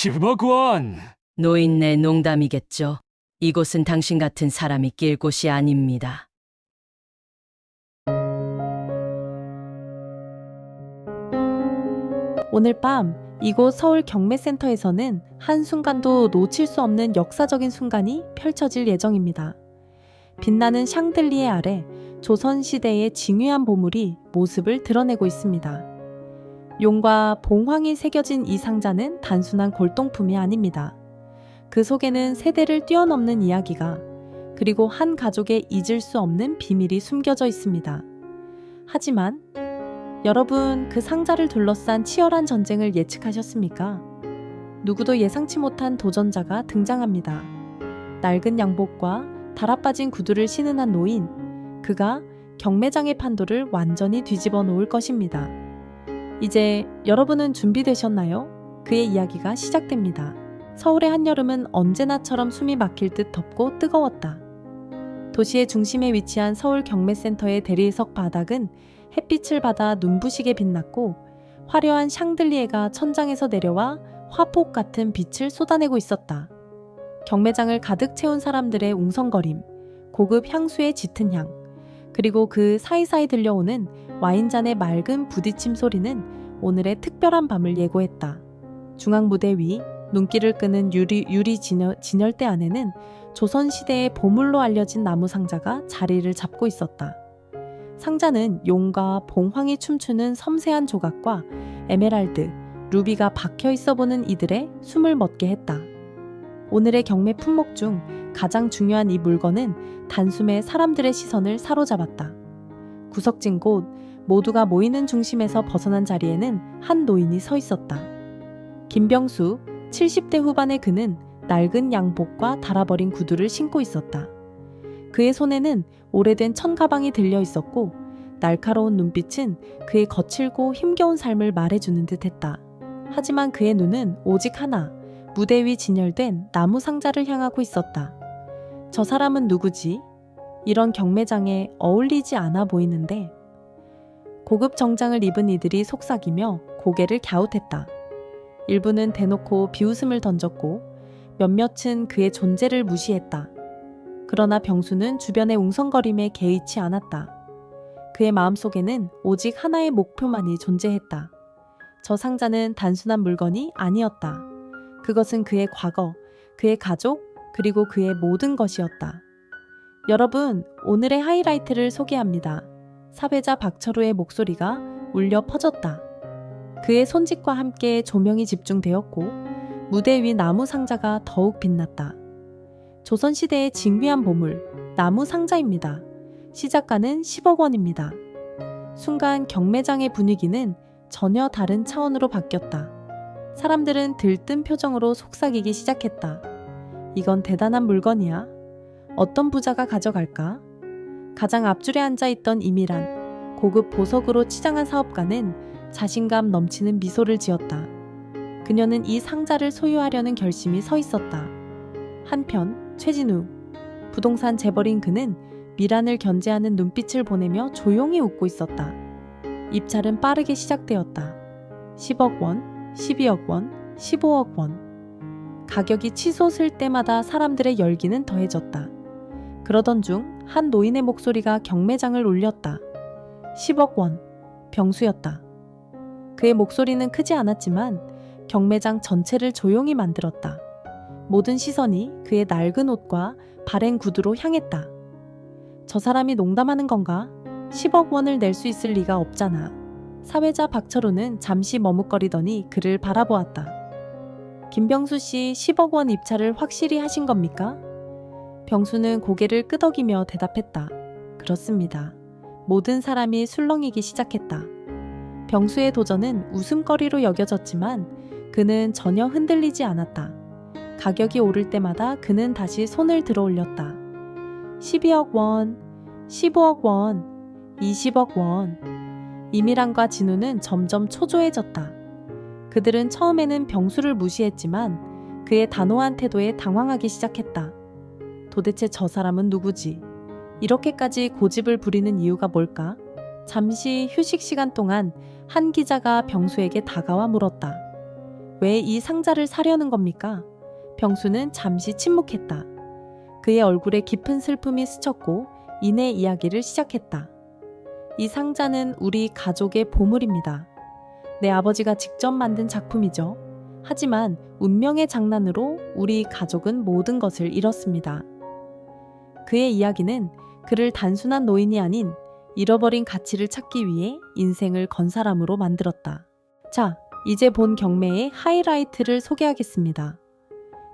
10억 원! 노인네 농담이겠죠. 이곳은 당신 같은 사람이 낄 곳이 아닙니다. 오늘 밤 이곳 서울 경매센터에서는 한순간도 놓칠 수 없는 역사적인 순간이 펼쳐질 예정입니다. 빛나는 샹들리에 아래 조선시대의 징후한 보물이 모습을 드러내고 있습니다. 용과 봉황이 새겨진 이 상자는 단순한 골동품이 아닙니다. 그 속에는 세대를 뛰어넘는 이야기가, 그리고 한 가족의 잊을 수 없는 비밀이 숨겨져 있습니다. 하지만 여러분, 그 상자를 둘러싼 치열한 전쟁을 예측하셨습니까? 누구도 예상치 못한 도전자가 등장합니다. 낡은 양복과 달아빠진 구두를 신은 한 노인, 그가 경매장의 판도를 완전히 뒤집어 놓을 것입니다. 이제 여러분은 준비되셨나요? 그의 이야기가 시작됩니다. 서울의 한여름은 언제나처럼 숨이 막힐 듯 덥고 뜨거웠다. 도시의 중심에 위치한 서울 경매센터의 대리석 바닥은 햇빛을 받아 눈부시게 빛났고, 화려한 샹들리에가 천장에서 내려와 화폭 같은 빛을 쏟아내고 있었다. 경매장을 가득 채운 사람들의 웅성거림, 고급 향수의 짙은 향, 그리고 그 사이사이 들려오는 와인잔의 맑은 부딪힘 소리는 오늘의 특별한 밤을 예고했다. 중앙 무대 위 눈길을 끄는 유리 진열대 안에는 조선시대의 보물로 알려진 나무 상자가 자리를 잡고 있었다. 상자는 용과 봉황이 춤추는 섬세한 조각과 에메랄드, 루비가 박혀 있어 보는 이들의 숨을 멎게 했다. 오늘의 경매 품목 중 가장 중요한 이 물건은 단숨에 사람들의 시선을 사로잡았다. 구석진 곳, 모두가 모이는 중심에서 벗어난 자리에는 한 노인이 서 있었다. 김병수, 70대 후반의 그는 낡은 양복과 달아버린 구두를 신고 있었다. 그의 손에는 오래된 천가방이 들려 있었고, 날카로운 눈빛은 그의 거칠고 힘겨운 삶을 말해주는 듯했다. 하지만 그의 눈은 오직 하나, 무대 위 진열된 나무 상자를 향하고 있었다. 저 사람은 누구지? 이런 경매장에 어울리지 않아 보이는데. 고급 정장을 입은 이들이 속삭이며 고개를 갸웃했다. 일부는 대놓고 비웃음을 던졌고, 몇몇은 그의 존재를 무시했다. 그러나 병수는 주변의 웅성거림에 개의치 않았다. 그의 마음속에는 오직 하나의 목표만이 존재했다. 저 상자는 단순한 물건이 아니었다. 그것은 그의 과거, 그의 가족, 그리고 그의 모든 것이었다. 여러분, 오늘의 하이라이트를 소개합니다. 사회자 박철우의 목소리가 울려 퍼졌다. 그의 손짓과 함께 조명이 집중되었고, 무대 위 나무 상자가 더욱 빛났다. 조선시대의 징귀한 보물, 나무 상자입니다. 시작가는 10억 원입니다. 순간 경매장의 분위기는 전혀 다른 차원으로 바뀌었다. 사람들은 들뜬 표정으로 속삭이기 시작했다. 이건 대단한 물건이야. 어떤 부자가 가져갈까? 가장 앞줄에 앉아있던 이미란, 고급 보석으로 치장한 사업가는 자신감 넘치는 미소를 지었다. 그녀는 이 상자를 소유하려는 결심이 서 있었다. 한편 최진우, 부동산 재벌인 그는 미란을 견제하는 눈빛을 보내며 조용히 웃고 있었다. 입찰은 빠르게 시작되었다. 10억 원, 12억 원, 15억 원. 가격이 치솟을 때마다 사람들의 열기는 더해졌다. 그러던 중 한 노인의 목소리가 경매장을 울렸다. 10억 원, 병수였다. 그의 목소리는 크지 않았지만 경매장 전체를 조용히 만들었다. 모든 시선이 그의 낡은 옷과 바랜 구두로 향했다. 저 사람이 농담하는 건가? 10억 원을 낼 수 있을 리가 없잖아. 사회자 박철우는 잠시 머뭇거리더니 그를 바라보았다. 김병수 씨 10억 원 입찰을 확실히 하신 겁니까? 병수는 고개를 끄덕이며 대답했다. 그렇습니다. 모든 사람이 술렁이기 시작했다. 병수의 도전은 웃음거리로 여겨졌지만 그는 전혀 흔들리지 않았다. 가격이 오를 때마다 그는 다시 손을 들어 올렸다. 12억 원, 15억 원, 20억 원. 이미란과 진우는 점점 초조해졌다. 그들은 처음에는 병수를 무시했지만 그의 단호한 태도에 당황하기 시작했다. 도대체 저 사람은 누구지? 이렇게까지 고집을 부리는 이유가 뭘까? 잠시 휴식 시간 동안 한 기자가 병수에게 다가와 물었다. 왜 이 상자를 사려는 겁니까? 병수는 잠시 침묵했다. 그의 얼굴에 깊은 슬픔이 스쳤고 이내 이야기를 시작했다. 이 상자는 우리 가족의 보물입니다. 내 아버지가 직접 만든 작품이죠. 하지만 운명의 장난으로 우리 가족은 모든 것을 잃었습니다. 그의 이야기는 그를 단순한 노인이 아닌 잃어버린 가치를 찾기 위해 인생을 건 사람으로 만들었다. 자, 이제 본 경매의 하이라이트를 소개하겠습니다.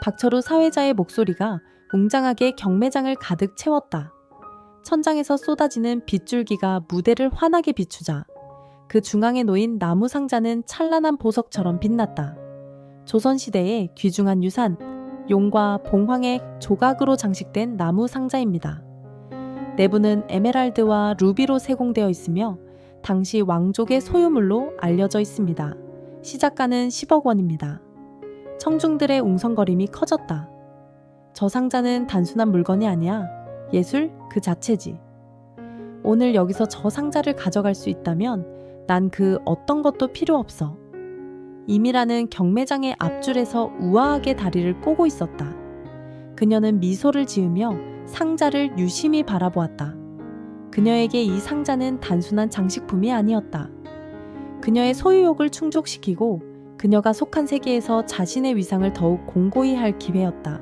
박철우 사회자의 목소리가 웅장하게 경매장을 가득 채웠다. 천장에서 쏟아지는 빗줄기가 무대를 환하게 비추자 그 중앙에 놓인 나무 상자는 찬란한 보석처럼 빛났다. 조선시대의 귀중한 유산, 용과 봉황의 조각으로 장식된 나무 상자입니다. 내부는 에메랄드와 루비로 세공되어 있으며 당시 왕족의 소유물로 알려져 있습니다. 시작가는 10억 원입니다. 청중들의 웅성거림이 커졌다. 저 상자는 단순한 물건이 아니야. 예술 그 자체지. 오늘 여기서 저 상자를 가져갈 수 있다면 난 그 어떤 것도 필요 없어. 이미라는 경매장의 앞줄에서 우아하게 다리를 꼬고 있었다. 그녀는 미소를 지으며 상자를 유심히 바라보았다. 그녀에게 이 상자는 단순한 장식품이 아니었다. 그녀의 소유욕을 충족시키고 그녀가 속한 세계에서 자신의 위상을 더욱 공고히 할 기회였다.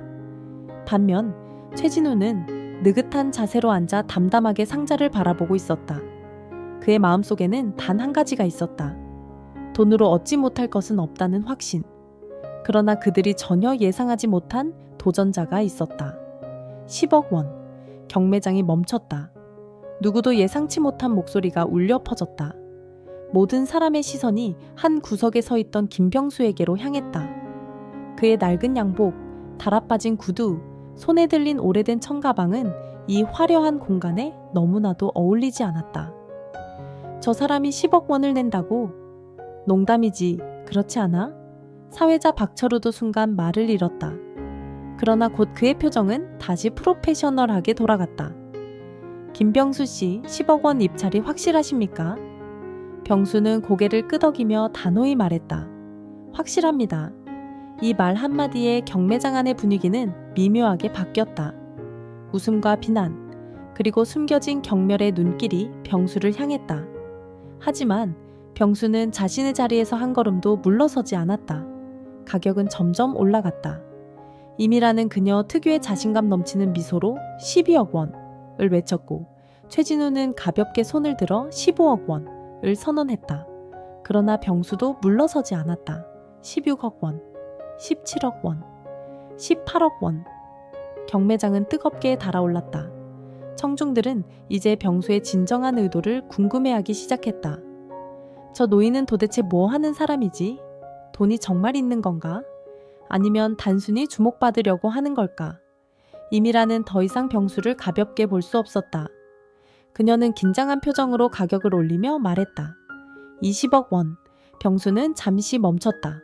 반면 최진우는 느긋한 자세로 앉아 담담하게 상자를 바라보고 있었다. 그의 마음속에는 단 한 가지가 있었다. 돈으로 얻지 못할 것은 없다는 확신. 그러나 그들이 전혀 예상하지 못한 도전자가 있었다. 10억 원. 경매장이 멈췄다. 누구도 예상치 못한 목소리가 울려 퍼졌다. 모든 사람의 시선이 한 구석에 서 있던 김병수에게로 향했다. 그의 낡은 양복, 달아빠진 구두, 손에 들린 오래된 청가방은 이 화려한 공간에 너무나도 어울리지 않았다. 저 사람이 10억 원을 낸다고? 농담이지, 그렇지 않아? 사회자 박철우도 순간 말을 잃었다. 그러나 곧 그의 표정은 다시 프로페셔널하게 돌아갔다. 김병수 씨, 10억 원 입찰이 확실하십니까? 병수는 고개를 끄덕이며 단호히 말했다. 확실합니다. 이 말 한마디에 경매장 안의 분위기는 미묘하게 바뀌었다. 웃음과 비난, 그리고 숨겨진 경멸의 눈길이 병수를 향했다. 하지만 병수는 자신의 자리에서 한 걸음도 물러서지 않았다. 가격은 점점 올라갔다. 이미라는 그녀 특유의 자신감 넘치는 미소로 12억 원을 외쳤고 최진우는 가볍게 손을 들어 15억 원을 선언했다. 그러나 병수도 물러서지 않았다. 16억 원, 17억 원, 18억 원. 경매장은 뜨겁게 달아올랐다. 청중들은 이제 병수의 진정한 의도를 궁금해하기 시작했다. 저 노인은 도대체 뭐 하는 사람이지? 돈이 정말 있는 건가? 아니면 단순히 주목받으려고 하는 걸까? 이미라는 더 이상 병수를 가볍게 볼 수 없었다. 그녀는 긴장한 표정으로 가격을 올리며 말했다. 20억 원. 병수는 잠시 멈췄다.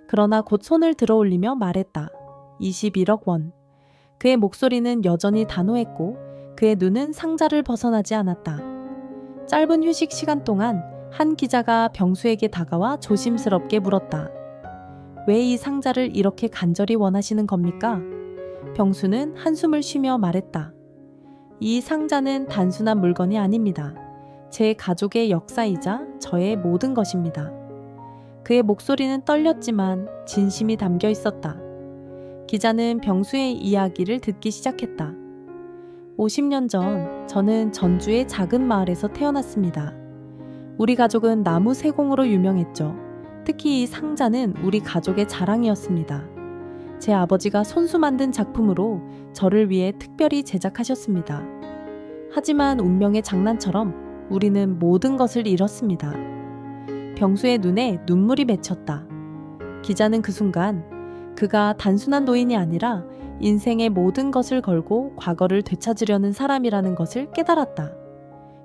그러나 곧 손을 들어 올리며 말했다. 21억 원. 그의 목소리는 여전히 단호했고 그의 눈은 상자를 벗어나지 않았다. 짧은 휴식 시간 동안 한 기자가 병수에게 다가와 조심스럽게 물었다. 왜 이 상자를 이렇게 간절히 원하시는 겁니까? 병수는 한숨을 쉬며 말했다. 이 상자는 단순한 물건이 아닙니다. 제 가족의 역사이자 저의 모든 것입니다. 그의 목소리는 떨렸지만 진심이 담겨 있었다. 기자는 병수의 이야기를 듣기 시작했다. 50년 전 저는 전주의 작은 마을에서 태어났습니다. 우리 가족은 나무 세공으로 유명했죠. 특히 이 상자는 우리 가족의 자랑이었습니다. 제 아버지가 손수 만든 작품으로 저를 위해 특별히 제작하셨습니다. 하지만 운명의 장난처럼 우리는 모든 것을 잃었습니다. 병수의 눈에 눈물이 맺혔다. 기자는 그 순간 그가 단순한 노인이 아니라 인생의 모든 것을 걸고 과거를 되찾으려는 사람이라는 것을 깨달았다.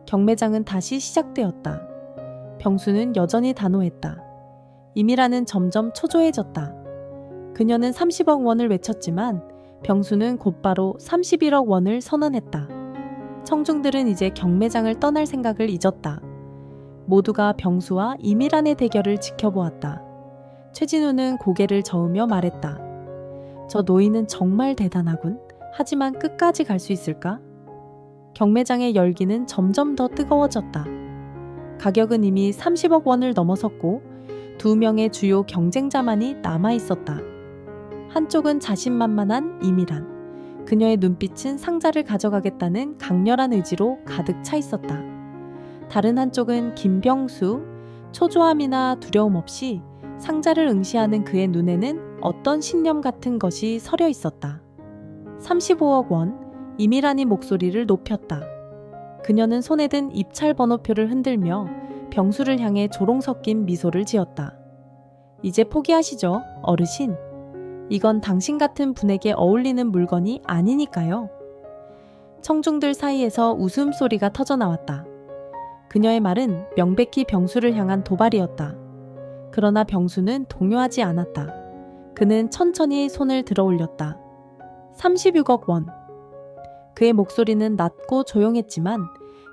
경매장은 다시 시작되었다. 병수는 여전히 단호했다. 이미라는 점점 초조해졌다. 그녀는 30억 원을 외쳤지만 병수는 곧바로 31억 원을 선언했다. 청중들은 이제 경매장을 떠날 생각을 잊었다. 모두가 병수와 이미란의 대결을 지켜보았다. 최진우는 고개를 저으며 말했다. 저 노인은 정말 대단하군. 하지만 끝까지 갈 수 있을까? 경매장의 열기는 점점 더 뜨거워졌다. 가격은 이미 30억 원을 넘어섰고 2명의 주요 경쟁자만이 남아 있었다. 한쪽은 자신만만한 이미란, 그녀의 눈빛은 상자를 가져가겠다는 강렬한 의지로 가득 차 있었다. 다른 한쪽은 김병수, 초조함이나 두려움 없이 상자를 응시하는 그의 눈에는 어떤 신념 같은 것이 서려 있었다. 35억 원, 이미란이 목소리를 높였다. 그녀는 손에 든 입찰 번호표를 흔들며 병수를 향해 조롱 섞인 미소를 지었다. 이제 포기하시죠, 어르신. 이건 당신 같은 분에게 어울리는 물건이 아니니까요. 청중들 사이에서 웃음소리가 터져나왔다. 그녀의 말은 명백히 병수를 향한 도발이었다. 그러나 병수는 동요하지 않았다. 그는 천천히 손을 들어 올렸다. 36억 원. 그의 목소리는 낮고 조용했지만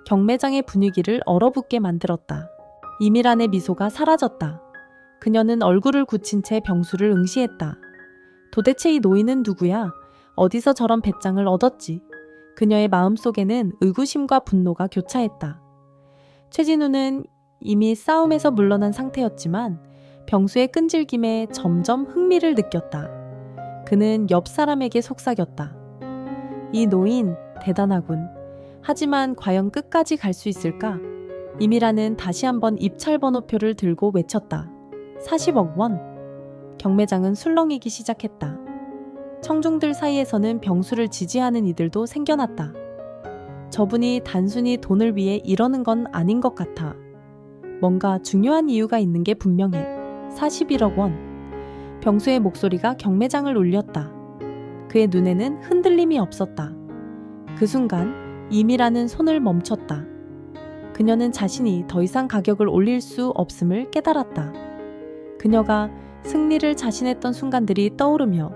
경매장의 분위기를 얼어붙게 만들었다. 이미란의 미소가 사라졌다. 그녀는 얼굴을 굳힌 채 병수를 응시했다. 도대체 이 노인은 누구야? 어디서 저런 배짱을 얻었지? 그녀의 마음속에는 의구심과 분노가 교차했다. 최진우는 이미 싸움에서 물러난 상태였지만 병수의 끈질김에 점점 흥미를 느꼈다. 그는 옆 사람에게 속삭였다. 이 노인 대단하군. 하지만 과연 끝까지 갈 수 있을까? 이미라는 다시 한번 입찰 번호표를 들고 외쳤다. 40억 원. 경매장은 술렁이기 시작했다. 청중들 사이에서는 병수를 지지하는 이들도 생겨났다. 저분이 단순히 돈을 위해 이러는 건 아닌 것 같아. 뭔가 중요한 이유가 있는 게 분명해. 41억 원. 병수의 목소리가 경매장을 울렸다. 그의 눈에는 흔들림이 없었다. 그 순간 이미라는 손을 멈췄다. 그녀는 자신이 더 이상 가격을 올릴 수 없음을 깨달았다. 그녀가 승리를 자신했던 순간들이 떠오르며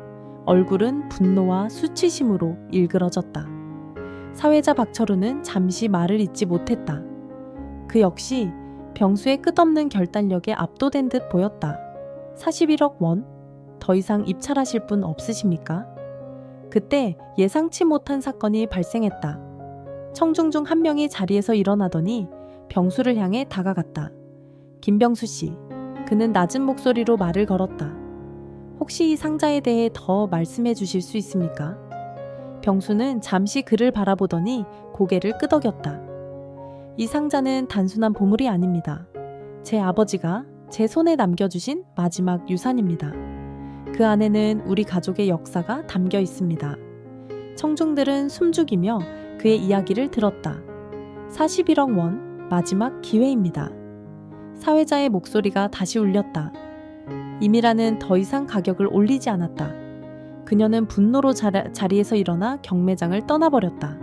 얼굴은 분노와 수치심으로 일그러졌다. 사회자 박철우는 잠시 말을 잇지 못했다. 그 역시 병수의 끝없는 결단력에 압도된 듯 보였다. 41억 원? 더 이상 입찰하실 분 없으십니까? 그때 예상치 못한 사건이 발생했다. 청중 중 한 명이 자리에서 일어나더니 병수를 향해 다가갔다. 김병수 씨. 그는 낮은 목소리로 말을 걸었다. 혹시 이 상자에 대해 더 말씀해 주실 수 있습니까? 병수는 잠시 그를 바라보더니 고개를 끄덕였다. 이 상자는 단순한 보물이 아닙니다. 제 아버지가 제 손에 남겨주신 마지막 유산입니다. 그 안에는 우리 가족의 역사가 담겨 있습니다. 청중들은 숨죽이며 그의 이야기를 들었다. 41억 원, 마지막 기회입니다. 사회자의 목소리가 다시 울렸다. 이미라는 더 이상 가격을 올리지 않았다. 그녀는 분노로 자리에서 일어나 경매장을 떠나버렸다.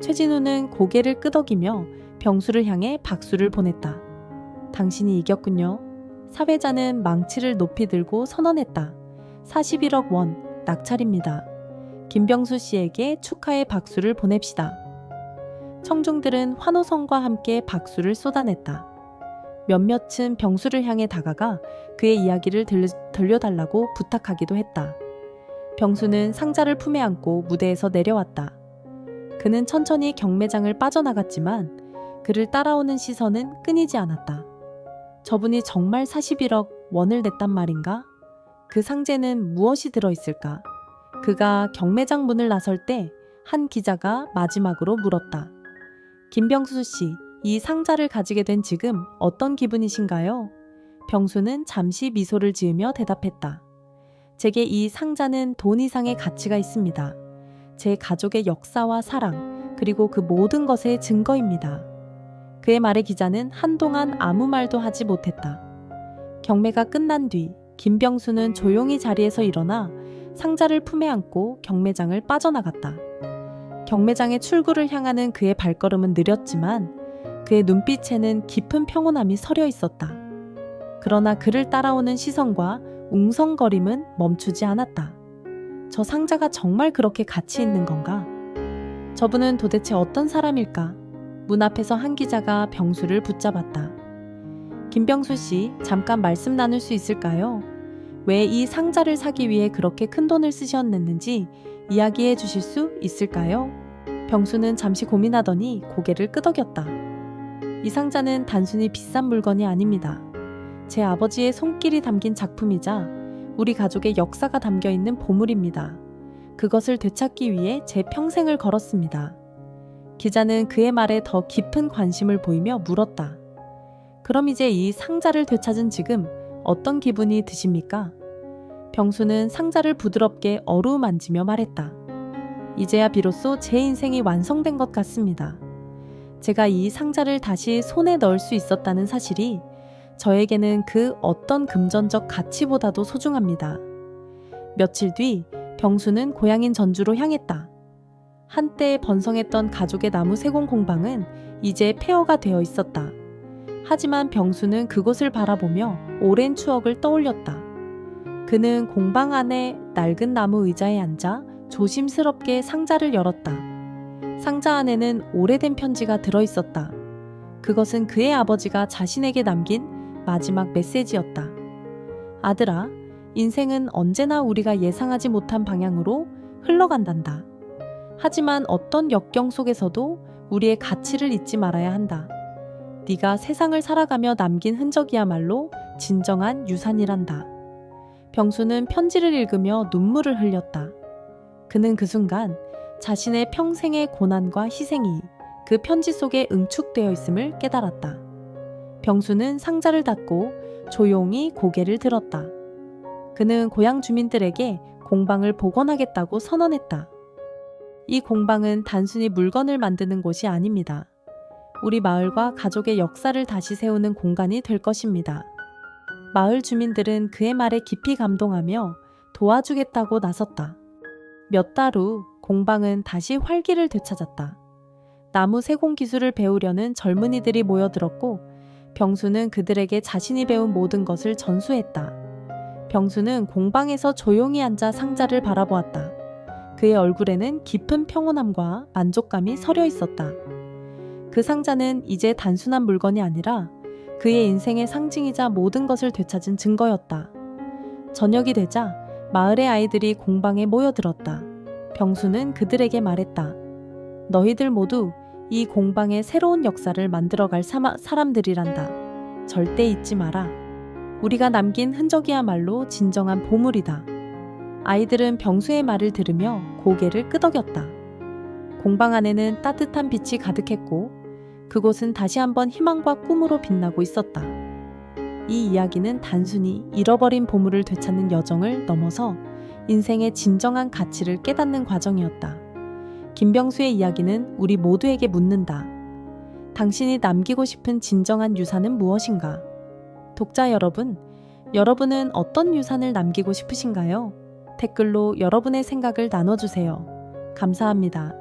최진우는 고개를 끄덕이며 병수를 향해 박수를 보냈다. 당신이 이겼군요. 사회자는 망치를 높이 들고 선언했다. 41억 원, 낙찰입니다. 김병수 씨에게 축하의 박수를 보냅시다. 청중들은 환호성과 함께 박수를 쏟아냈다. 몇몇은 병수를 향해 다가가 그의 이야기를 들려달라고 부탁하기도 했다. 병수는 상자를 품에 안고 무대에서 내려왔다. 그는 천천히 경매장을 빠져나갔지만 그를 따라오는 시선은 끊이지 않았다. 저분이 정말 41억 원을 냈단 말인가? 그 상자에는 무엇이 들어있을까? 그가 경매장 문을 나설 때 한 기자가 마지막으로 물었다. 김병수 씨, 이 상자를 가지게 된 지금 어떤 기분이신가요? 병수는 잠시 미소를 지으며 대답했다. 제게 이 상자는 돈 이상의 가치가 있습니다. 제 가족의 역사와 사랑, 그리고 그 모든 것의 증거입니다. 그의 말에 기자는 한동안 아무 말도 하지 못했다. 경매가 끝난 뒤 김병수는 조용히 자리에서 일어나 상자를 품에 안고 경매장을 빠져나갔다. 경매장의 출구를 향하는 그의 발걸음은 느렸지만 그의 눈빛에는 깊은 평온함이 서려 있었다. 그러나 그를 따라오는 시선과 웅성거림은 멈추지 않았다. 저 상자가 정말 그렇게 가치 있는 건가? 저분은 도대체 어떤 사람일까? 문 앞에서 한 기자가 병수를 붙잡았다. 김병수 씨, 잠깐 말씀 나눌 수 있을까요? 왜 이 상자를 사기 위해 그렇게 큰 돈을 쓰셨는지 이야기해 주실 수 있을까요? 병수는 잠시 고민하더니 고개를 끄덕였다. 이 상자는 단순히 비싼 물건이 아닙니다. 제 아버지의 손길이 담긴 작품이자 우리 가족의 역사가 담겨 있는 보물입니다. 그것을 되찾기 위해 제 평생을 걸었습니다. 기자는 그의 말에 더 깊은 관심을 보이며 물었다. 그럼 이제 이 상자를 되찾은 지금 어떤 기분이 드십니까? 병수는 상자를 부드럽게 어루만지며 말했다. 이제야 비로소 제 인생이 완성된 것 같습니다. 제가 이 상자를 다시 손에 넣을 수 있었다는 사실이 저에게는 그 어떤 금전적 가치보다도 소중합니다. 며칠 뒤 병수는 고향인 전주로 향했다. 한때 번성했던 가족의 나무 세공 공방은 이제 폐허가 되어 있었다. 하지만 병수는 그곳을 바라보며 오랜 추억을 떠올렸다. 그는 공방 안에 낡은 나무 의자에 앉아 조심스럽게 상자를 열었다. 상자 안에는 오래된 편지가 들어있었다. 그것은 그의 아버지가 자신에게 남긴 마지막 메시지였다. 아들아, 인생은 언제나 우리가 예상하지 못한 방향으로 흘러간단다. 하지만 어떤 역경 속에서도 우리의 가치를 잊지 말아야 한다. 네가 세상을 살아가며 남긴 흔적이야말로 진정한 유산이란다. 병수는 편지를 읽으며 눈물을 흘렸다. 그는 그 순간 자신의 평생의 고난과 희생이 그 편지 속에 응축되어 있음을 깨달았다. 병수는 상자를 닫고 조용히 고개를 들었다. 그는 고향 주민들에게 공방을 복원하겠다고 선언했다. 이 공방은 단순히 물건을 만드는 곳이 아닙니다. 우리 마을과 가족의 역사를 다시 세우는 공간이 될 것입니다. 마을 주민들은 그의 말에 깊이 감동하며 도와주겠다고 나섰다. 몇 달 후 공방은 다시 활기를 되찾았다. 나무 세공 기술을 배우려는 젊은이들이 모여들었고 병수는 그들에게 자신이 배운 모든 것을 전수했다. 병수는 공방에서 조용히 앉아 상자를 바라보았다. 그의 얼굴에는 깊은 평온함과 만족감이 서려 있었다. 그 상자는 이제 단순한 물건이 아니라 그의 인생의 상징이자 모든 것을 되찾은 증거였다. 저녁이 되자 마을의 아이들이 공방에 모여들었다. 병수는 그들에게 말했다. 너희들 모두 이 공방의 새로운 역사를 만들어갈 사람들이란다. 절대 잊지 마라. 우리가 남긴 흔적이야말로 진정한 보물이다. 아이들은 병수의 말을 들으며 고개를 끄덕였다. 공방 안에는 따뜻한 빛이 가득했고 그곳은 다시 한번 희망과 꿈으로 빛나고 있었다. 이 이야기는 단순히 잃어버린 보물을 되찾는 여정을 넘어서 인생의 진정한 가치를 깨닫는 과정이었다. 김병수의 이야기는 우리 모두에게 묻는다. 당신이 남기고 싶은 진정한 유산은 무엇인가? 독자 여러분, 여러분은 어떤 유산을 남기고 싶으신가요? 댓글로 여러분의 생각을 나눠주세요. 감사합니다.